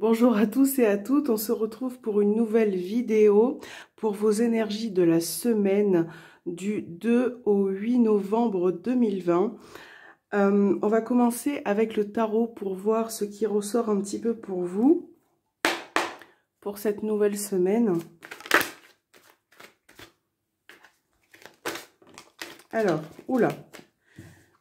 Bonjour à tous et à toutes, on se retrouve pour une nouvelle vidéo pour vos énergies de la semaine du 2 au 8 novembre 2020. On va commencer avec le tarot pour voir ce qui ressort un petit peu pour vous, pour cette nouvelle semaine. Alors, oula,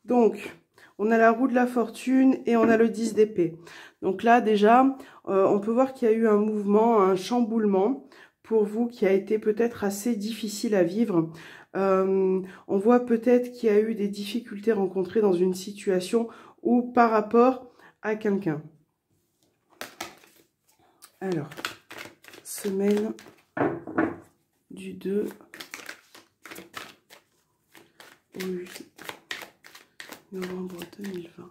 donc on a la roue de la fortune et on a le 10 d'épée. Donc là déjà, on peut voir qu'il y a eu un mouvement, un chamboulement pour vous qui a été peut-être assez difficile à vivre. On voit peut-être qu'il y a eu des difficultés rencontrées dans une situation ou par rapport à quelqu'un. Alors, semaine du 2 au 8 novembre 2020.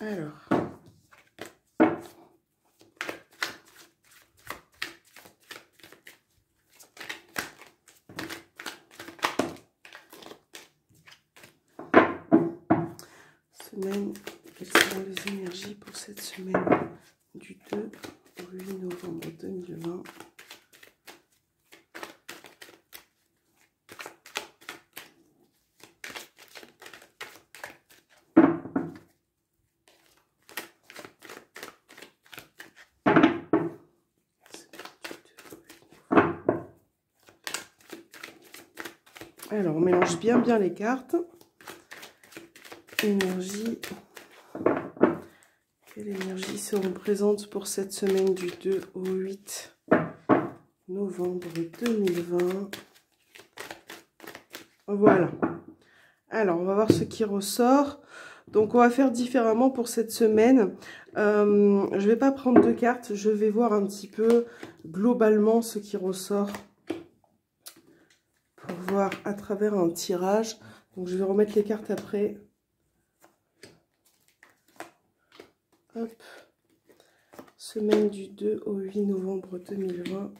Alors, semaine, quelles seront les énergies pour cette semaine du 2 au 8 novembre 2020? Alors, on mélange bien les cartes. Énergie. Quelle énergie seront présentes pour cette semaine du 2 au 8 novembre 2020? Voilà. Alors, on va voir ce qui ressort. Donc, on va faire différemment pour cette semaine. Je ne vais pas prendre de cartes. Je vais voir un petit peu globalement ce qui ressort pour voir à travers un tirage. Donc, je vais remettre les cartes après. Hop. Semaine du 2 au 8 novembre 2020.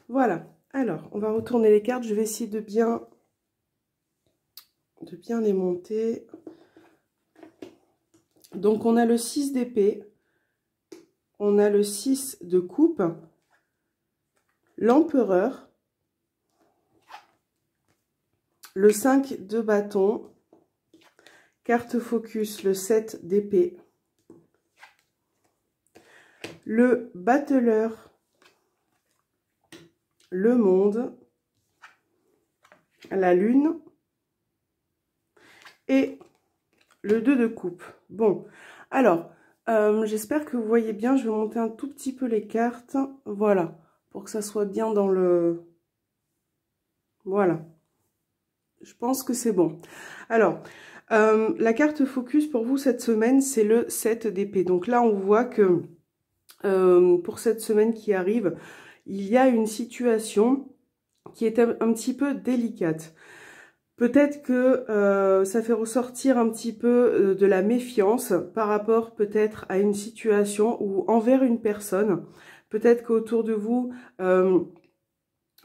Voilà. Alors, on va retourner les cartes. Je vais essayer de bien les monter. Donc, on a le 6 d'épée. On a le 6 de coupe. L'empereur. Le 5 de bâton. Carte focus, le 7 d'épée. Le battleur. Le monde. La lune. Et le 2 de coupe. Bon, alors, j'espère que vous voyez bien. Je vais monter un tout petit peu les cartes. Voilà, pour que ça soit bien dans le... Voilà. Je pense que c'est bon. Alors, la carte focus pour vous cette semaine, c'est le 7 d'épée. Donc là, on voit que pour cette semaine qui arrive, il y a une situation qui est un petit peu délicate. Peut-être que ça fait ressortir un petit peu de la méfiance par rapport peut-être à une situation ou envers une personne. Peut-être qu'autour de vous,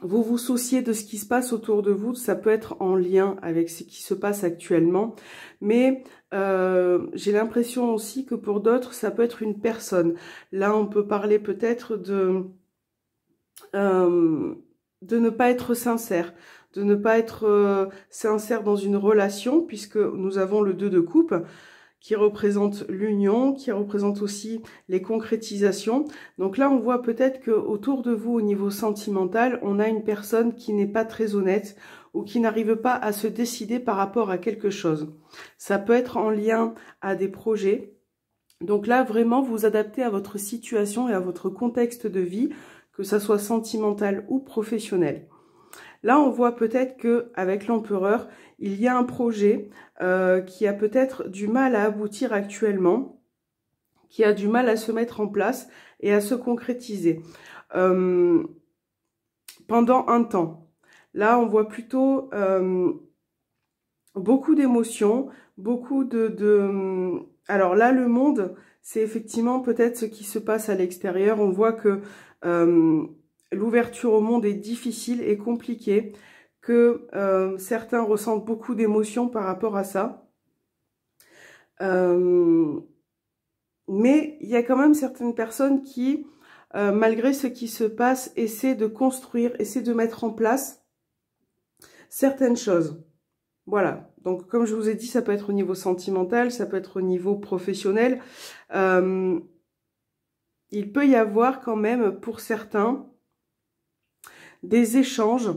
vous vous souciez de ce qui se passe autour de vous. Ça peut être en lien avec ce qui se passe actuellement. Mais j'ai l'impression aussi que pour d'autres, ça peut être une personne. Là, on peut parler peut-être de ne pas être sincère. De ne pas être sincère dans une relation, puisque nous avons le 2 de coupe, qui représente l'union, qui représente aussi les concrétisations. Donc là, on voit peut-être qu'autour de vous, au niveau sentimental, on a une personne qui n'est pas très honnête ou qui n'arrive pas à se décider par rapport à quelque chose. Ça peut être en lien à des projets. Donc là, vraiment, vous adaptez à votre situation et à votre contexte de vie, que ça soit sentimental ou professionnel. Là, on voit peut-être qu'avec l'empereur, il y a un projet qui a peut-être du mal à aboutir actuellement, qui a du mal à se mettre en place et à se concrétiser pendant un temps. Là, on voit plutôt beaucoup d'émotions, beaucoup Alors là, le monde, c'est effectivement peut-être ce qui se passe à l'extérieur. On voit que l'ouverture au monde est difficile et compliquée, que certains ressentent beaucoup d'émotions par rapport à ça. Mais il y a quand même certaines personnes qui, malgré ce qui se passe, essaient de construire, essaient de mettre en place certaines choses. Voilà, donc comme je vous ai dit, ça peut être au niveau sentimental, ça peut être au niveau professionnel. Il peut y avoir quand même pour certains des échanges.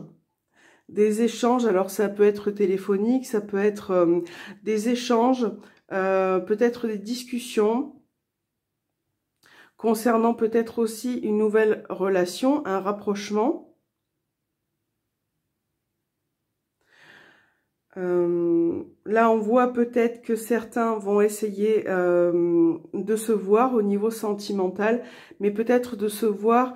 Alors ça peut être téléphonique, ça peut être des échanges, peut-être des discussions concernant peut-être aussi une nouvelle relation, un rapprochement. Là, on voit peut-être que certains vont essayer de se voir au niveau sentimental, mais peut-être de se voir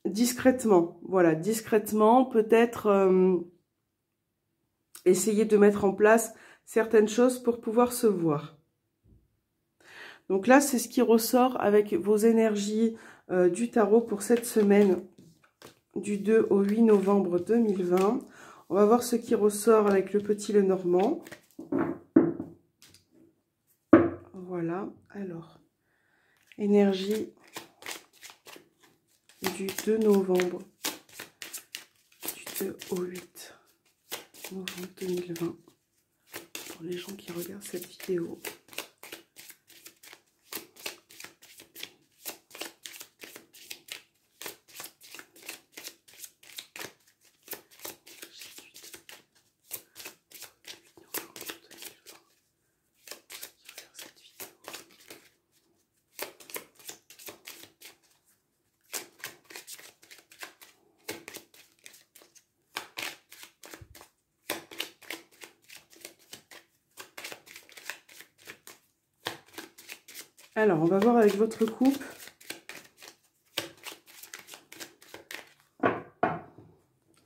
discrètement. Voilà, discrètement, peut-être essayer de mettre en place certaines choses pour pouvoir se voir. Donc là, c'est ce qui ressort avec vos énergies du tarot pour cette semaine du 2 au 8 novembre 2020. On va voir ce qui ressort avec le petit Lenormand. Voilà, alors, énergie du 2 novembre, du 2 au 8 novembre 2020, pour les gens qui regardent cette vidéo. Alors, on va voir avec votre coupe.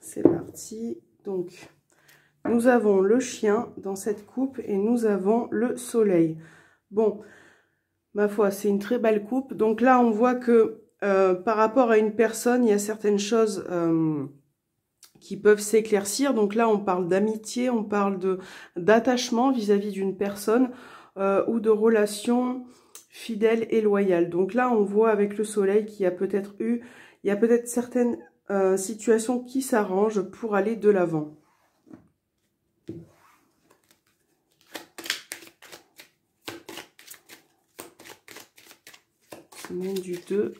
C'est parti. Donc, nous avons le chien dans cette coupe et nous avons le soleil. Bon, ma foi, c'est une très belle coupe. Donc là, on voit que par rapport à une personne, il y a certaines choses qui peuvent s'éclaircir. Donc là, on parle d'amitié, on parle d'attachement vis-à-vis d'une personne ou de relations fidèle et loyale. Donc là, on voit avec le soleil qu'il y a peut-être certaines situations qui s'arrangent pour aller de l'avant. Semaine du 2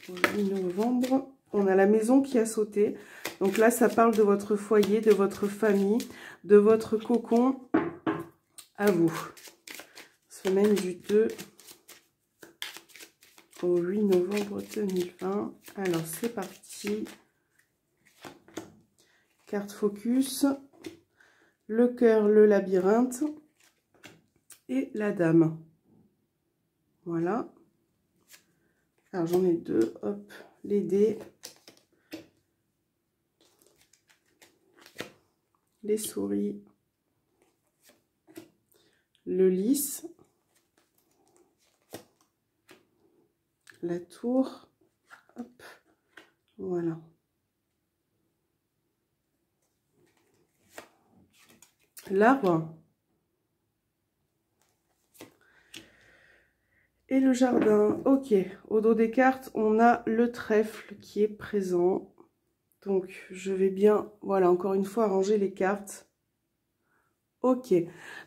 au 8 novembre. On a la maison qui a sauté. Donc là, ça parle de votre foyer, de votre famille, de votre cocon à vous. Semaine du 2 au 8 novembre 2020. Alors, c'est parti. Carte focus. Le cœur, le labyrinthe. Et la dame. Voilà. Alors, j'en ai deux. Hop, les dés. Les souris. Le lys. La tour, hop, voilà. L'arbre. Et le jardin. Ok, au dos des cartes, on a le trèfle qui est présent. Donc, je vais bien, voilà, encore une fois, ranger les cartes. Ok,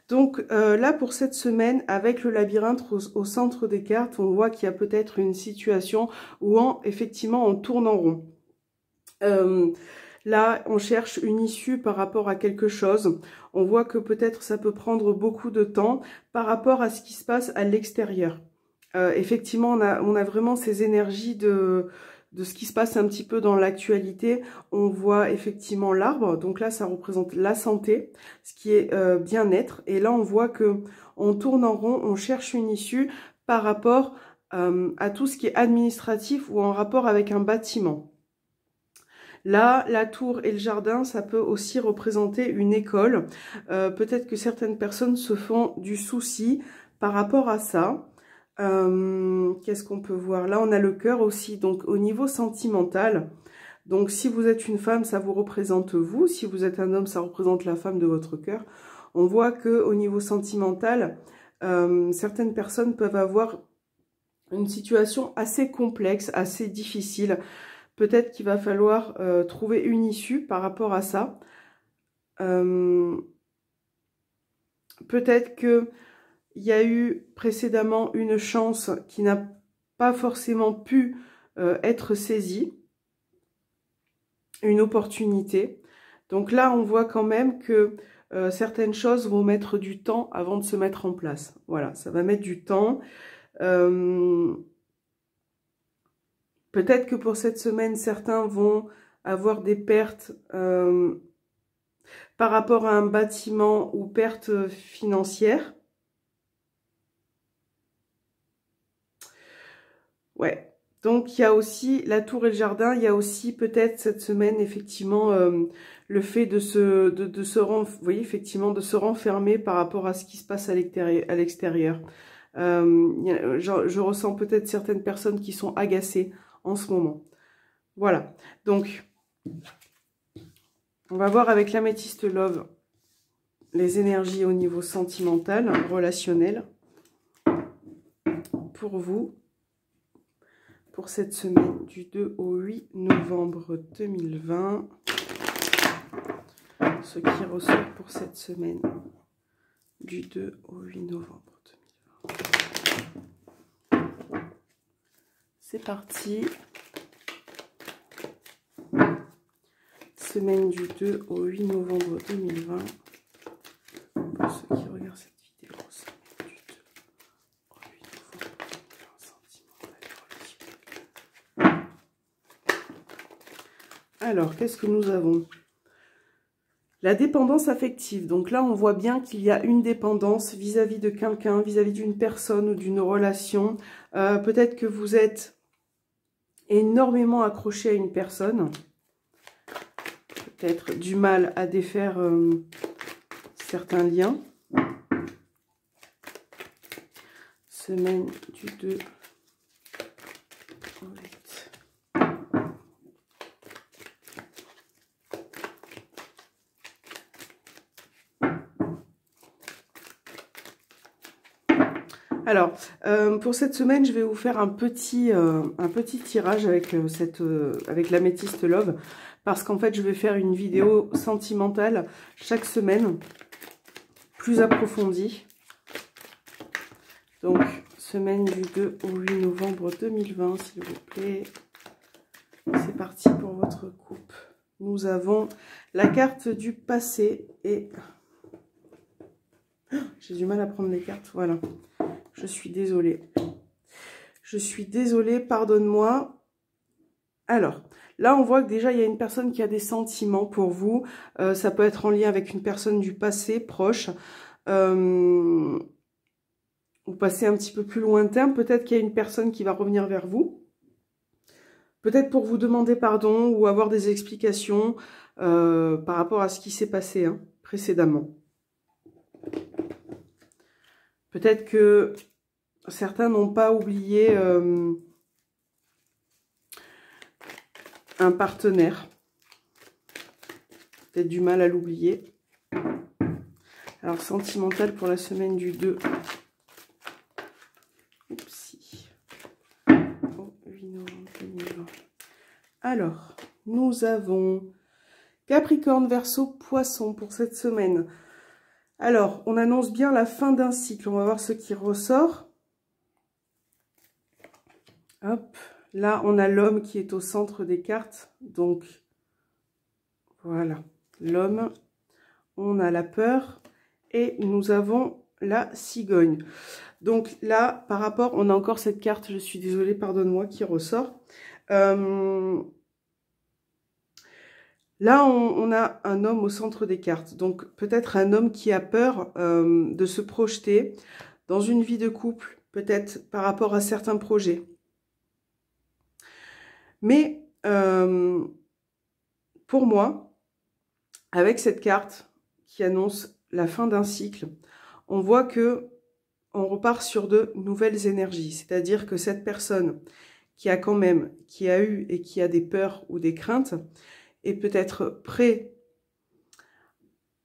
donc là pour cette semaine, avec le labyrinthe au centre des cartes, on voit qu'il y a peut-être une situation où effectivement on tourne en rond. Là, on cherche une issue par rapport à quelque chose. On voit que peut-être ça peut prendre beaucoup de temps par rapport à ce qui se passe à l'extérieur. Effectivement, on a vraiment ces énergies de ce qui se passe un petit peu dans l'actualité. On voit effectivement l'arbre, donc là ça représente la santé, ce qui est bien-être, et là on voit que on tourne en rond, on cherche une issue par rapport à tout ce qui est administratif ou en rapport avec un bâtiment. Là, la tour et le jardin, ça peut aussi représenter une école. Peut-être que certaines personnes se font du souci par rapport à ça. Qu'est-ce qu'on peut voir? Là, on a le cœur aussi, donc au niveau sentimental. Donc, si vous êtes une femme, ça vous représente vous. Si vous êtes un homme, ça représente la femme de votre cœur. On voit que au niveau sentimental, certaines personnes peuvent avoir une situation assez complexe, assez difficile. Peut-être qu'il va falloir trouver une issue par rapport à ça. Peut-être qu'il y a eu précédemment une chance qui n'a pas forcément pu être saisie. Une opportunité. Donc là, on voit quand même que certaines choses vont mettre du temps avant de se mettre en place. Voilà, ça va mettre du temps. Peut-être que pour cette semaine, certains vont avoir des pertes par rapport à un bâtiment ou pertes financières. Ouais. Donc, il y a aussi la tour et le jardin. Il y a aussi peut-être cette semaine, effectivement, le fait de vous voyez, effectivement, de se renfermer par rapport à ce qui se passe à l'extérieur. Je ressens peut-être certaines personnes qui sont agacées en ce moment. Voilà. Donc, on va voir avec l'améthyste Love les énergies au niveau sentimental, relationnel, pour vous. Pour cette semaine du 2 au 8 novembre 2020. Ce qui ressort pour cette semaine du 2 au 8 novembre 2020. C'est parti. Semaine du 2 au 8 novembre 2020. Pour ceux qui regardent cette vidéo, semaine du 2 au 8 novembre 2020, sentimental et relationnel. Alors, qu'est-ce que nous avons? La dépendance affective. Donc là, on voit bien qu'il y a une dépendance vis-à-vis de quelqu'un, vis-à-vis d'une personne ou d'une relation. Peut-être que vous êtes énormément accroché à une personne. Peut-être du mal à défaire certains liens. Semaine du 2 au 8. Alors, pour cette semaine, je vais vous faire un petit tirage avec, avec l'améthyste Love. Parce qu'en fait, je vais faire une vidéo sentimentale chaque semaine, plus approfondie. Donc, semaine du 2 au 8 novembre 2020, s'il vous plaît. C'est parti pour votre coupe. Nous avons la carte du passé et... J'ai du mal à prendre les cartes, voilà. Je suis désolée. Je suis désolée, pardonne-moi. Alors, là, on voit que déjà, il y a une personne qui a des sentiments pour vous. Ça peut être en lien avec une personne du passé, proche. Ou passé un petit peu plus lointain. Peut-être qu'il y a une personne qui va revenir vers vous. Peut-être pour vous demander pardon ou avoir des explications par rapport à ce qui s'est passé précédemment. Peut-être que certains n'ont pas oublié un partenaire. Peut-être du mal à l'oublier. Alors, sentimental pour la semaine du 2. Oupsie. Au 8 novembre 2020. Alors, nous avons Capricorne, Verseau, Poisson pour cette semaine. Alors, on annonce bien la fin d'un cycle. On va voir ce qui ressort. Hop. Là, on a l'homme qui est au centre des cartes. Donc, voilà. L'homme. On a la peur. Et nous avons la cigogne. Donc là, par rapport, on a encore cette carte, je suis désolée, pardonne-moi, qui ressort. Là, on a un homme au centre des cartes. Donc, peut-être un homme qui a peur de se projeter dans une vie de couple, peut-être par rapport à certains projets. Mais, pour moi, avec cette carte qui annonce la fin d'un cycle, on voit que on repart sur de nouvelles énergies. C'est-à-dire que cette personne qui a eu et qui a des peurs ou des craintes est peut-être prêt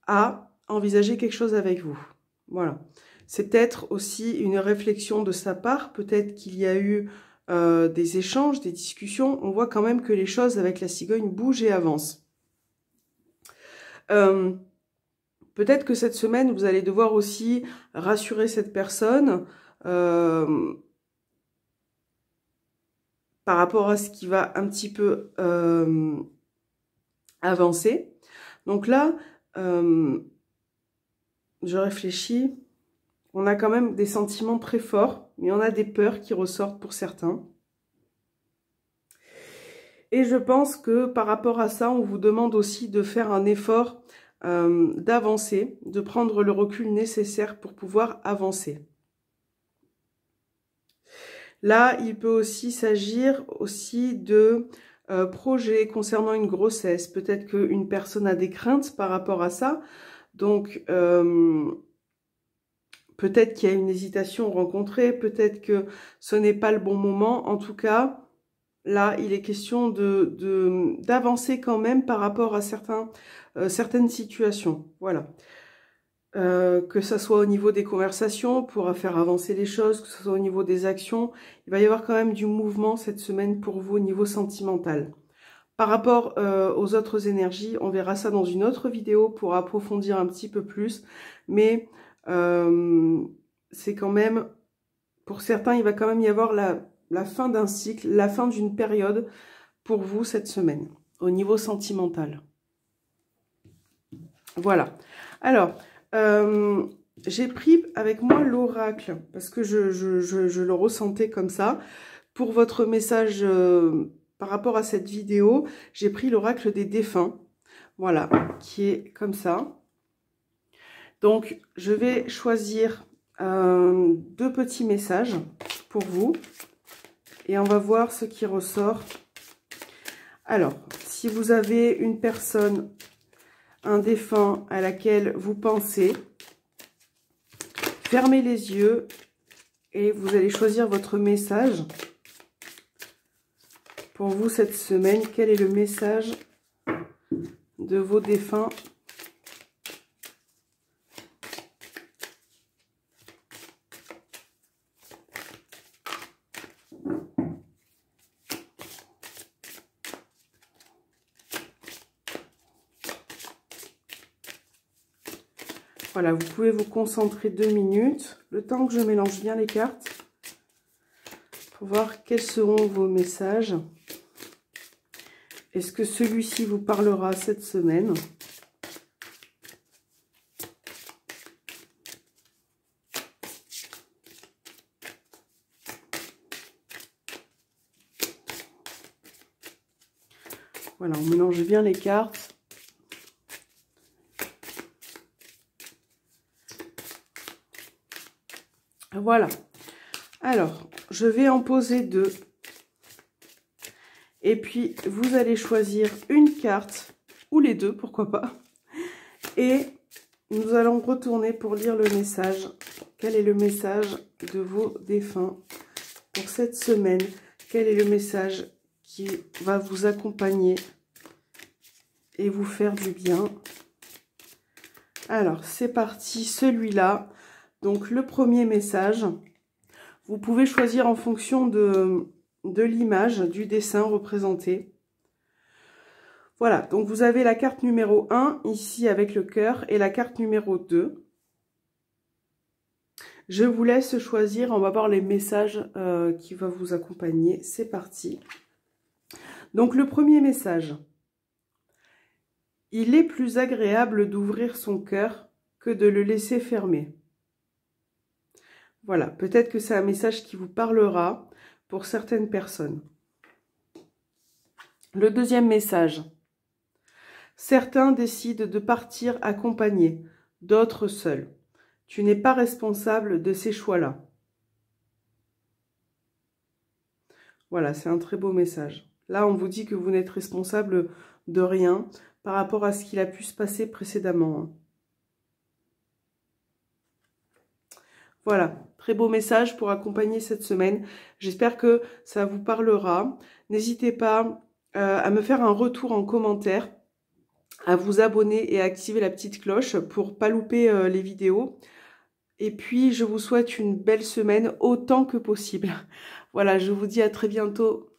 à envisager quelque chose avec vous. Voilà. C'est peut-être aussi une réflexion de sa part. Peut-être qu'il y a eu des échanges, des discussions. On voit quand même que les choses avec la cigogne bougent et avancent. Peut-être que cette semaine, vous allez devoir aussi rassurer cette personne par rapport à ce qui va un petit peu avancer. Donc là, je réfléchis. On a quand même des sentiments très forts, mais on a des peurs qui ressortent pour certains. Et je pense que par rapport à ça, on vous demande aussi de faire un effort d'avancer, de prendre le recul nécessaire pour pouvoir avancer. Là, il peut aussi s'agir de projets concernant une grossesse. Peut-être qu'une personne a des craintes par rapport à ça. Donc, peut-être qu'il y a une hésitation rencontrée. Peut-être que ce n'est pas le bon moment. En tout cas, là, il est question d'avancer quand même par rapport à certaines situations. Voilà. Que ce soit au niveau des conversations pour faire avancer les choses, que ce soit au niveau des actions, il va y avoir quand même du mouvement cette semaine pour vous au niveau sentimental. Par rapport aux autres énergies, on verra ça dans une autre vidéo pour approfondir un petit peu plus, mais c'est quand même, pour certains, il va quand même y avoir la fin d'un cycle, la fin d'une période pour vous cette semaine, au niveau sentimental. Voilà. Alors, j'ai pris avec moi l'oracle, parce que je le ressentais comme ça. Pour votre message par rapport à cette vidéo, j'ai pris l'oracle des défunts. Voilà, qui est comme ça. Donc, je vais choisir 2 petits messages pour vous. Et on va voir ce qui ressort. Alors, si vous avez une personne, un défunt à laquelle vous pensez, fermez les yeux et vous allez choisir votre message. Pour vous cette semaine, quel est le message de vos défunts ? Voilà, vous pouvez vous concentrer 2 minutes, le temps que je mélange bien les cartes, pour voir quels seront vos messages. Est-ce que celui-ci vous parlera cette semaine ? Voilà, on mélange bien les cartes. Voilà. Alors, je vais en poser 2. Et puis, vous allez choisir une carte, ou les 2, pourquoi pas. Et nous allons retourner pour lire le message. Quel est le message de vos défunts pour cette semaine? Quel est le message qui va vous accompagner et vous faire du bien? Alors, c'est parti, celui-là. Donc, le premier message, vous pouvez choisir en fonction de l'image, du dessin représenté. Voilà, donc vous avez la carte numéro 1, ici avec le cœur, et la carte numéro 2. Je vous laisse choisir, on va voir les messages qui vont vous accompagner. C'est parti. Donc, le premier message. Il est plus agréable d'ouvrir son cœur que de le laisser fermer. Voilà, peut-être que c'est un message qui vous parlera pour certaines personnes. Le deuxième message. Certains décident de partir accompagnés, d'autres seuls. Tu n'es pas responsable de ces choix-là. Voilà, c'est un très beau message. Là, on vous dit que vous n'êtes responsable de rien par rapport à ce qu'il a pu se passer précédemment. Voilà, très beau message pour accompagner cette semaine. J'espère que ça vous parlera. N'hésitez pas à me faire un retour en commentaire, à vous abonner et à activer la petite cloche pour pas louper les vidéos. Et puis, je vous souhaite une belle semaine autant que possible. Voilà, je vous dis à très bientôt.